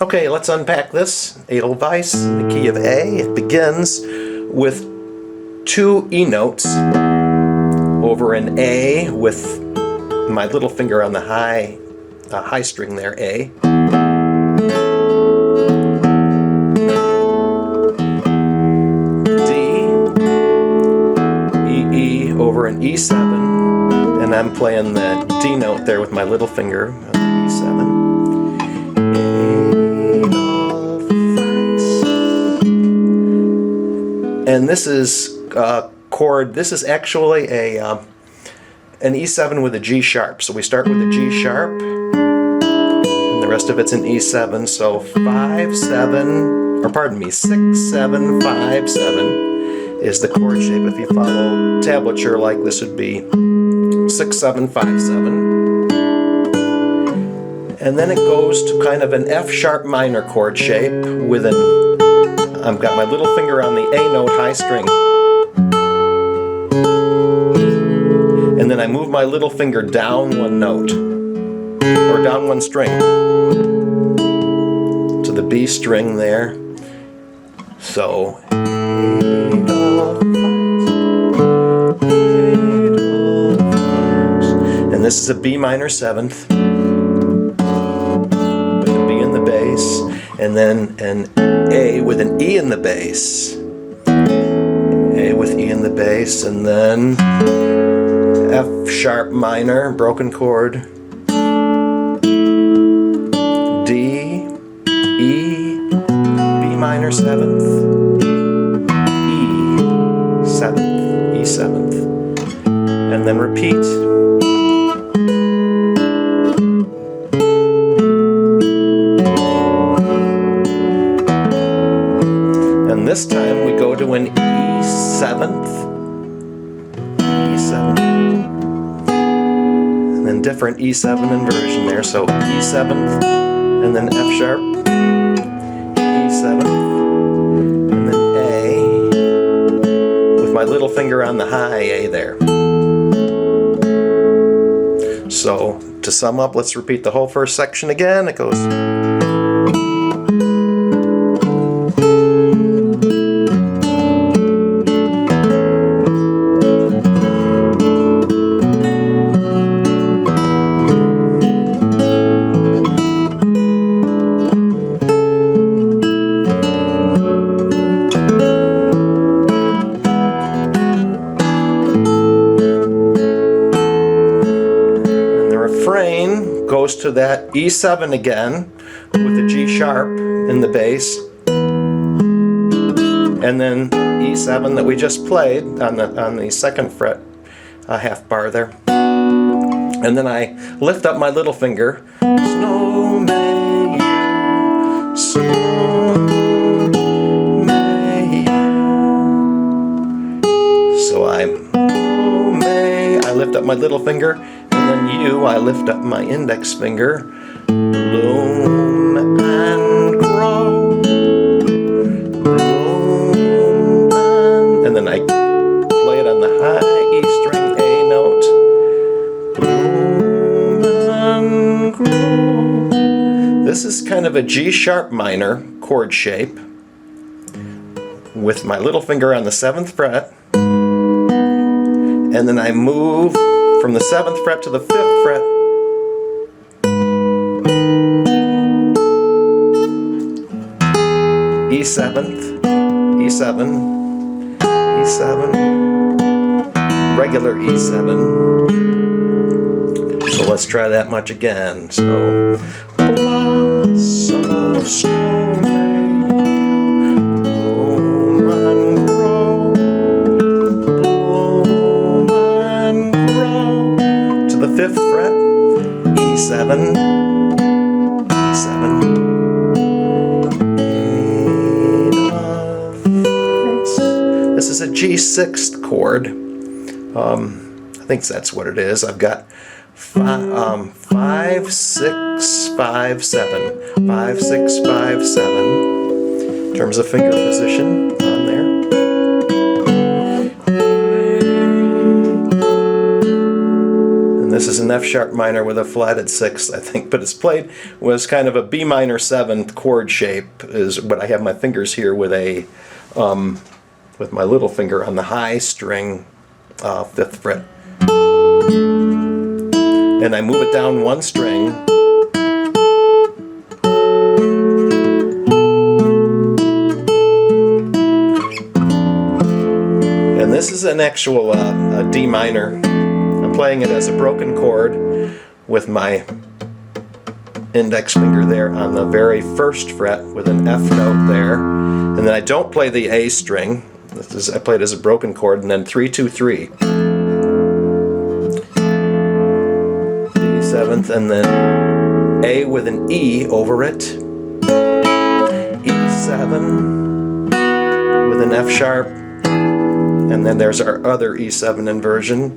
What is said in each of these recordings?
Okay, let's unpack this. Edelweiss in the key of A. It begins with 2 E notes over an A with my little finger on the high string there, A. D, E, E over an E7, and I'm playing the D note there with my little finger on the E7. And this is a chord. This is actually an E7 with a G sharp. So we start with a G sharp, and the rest of it's an E7. So 5, 7, or pardon me, 6, 7, 5, 7 is the chord shape. If you follow tablature, like this would be 6, 7, 5, 7. And then it goes to kind of an F sharp minor chord shape with an I've got my little finger on the A note high string. And then I move my little finger down 1 note, or down 1 string, to the B string there. So, and this is a B minor 7th, with a B in the bass, and then an A with an E in the bass, A with E in the bass, and then F sharp minor, broken chord, D, E, B minor 7th, E 7th, E 7th, and then repeat. This time we go to an E7th, E7, and then different E7 inversion there. So E7th, and then F sharp, E7th, and then A, with my little finger on the high A there. So to sum up, let's repeat the whole first section again. It goes. Goes to that E7 again with a G sharp in the bass, and then E7 that we just played on the 2nd fret, half bar there, and then I lift up my little finger. Snow may you, snow may you. So I lift up my little finger. And you, I lift up my index finger, bloom and grow, bloom and then I play it on the high E string A note, bloom and grow. This is kind of a G sharp minor chord shape with my little finger on the 7th fret. and then I move from the 7th fret to the 5th fret. E7th, E7, E7, regular E7. So let's try that much again. So blossom of snow may bloom and grow, bloom and grow. To the 5th fret, E7, E7. This is a G6 chord. I think that's what it is. I've got 5, 6, 5, 7. 5, 6, 5, 7. In terms of finger position on there. And this is an F sharp minor with a flatted 6th, I think, but it's played was kind of a B minor 7th chord shape. Is what I have my fingers here with a with my little finger on the high string, 5th fret. And I move it down one string. And this is an actual a D minor. I'm playing it as a broken chord with my index finger there on the very 1st fret with an F note there. And then I don't play the A string. This is, I play it as a broken chord, and then 3, 2, 3. D7th, and then A with an E over it. E7 with an F sharp, and then there's our other E7 inversion.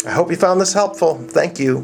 I hope you found this helpful. Thank you.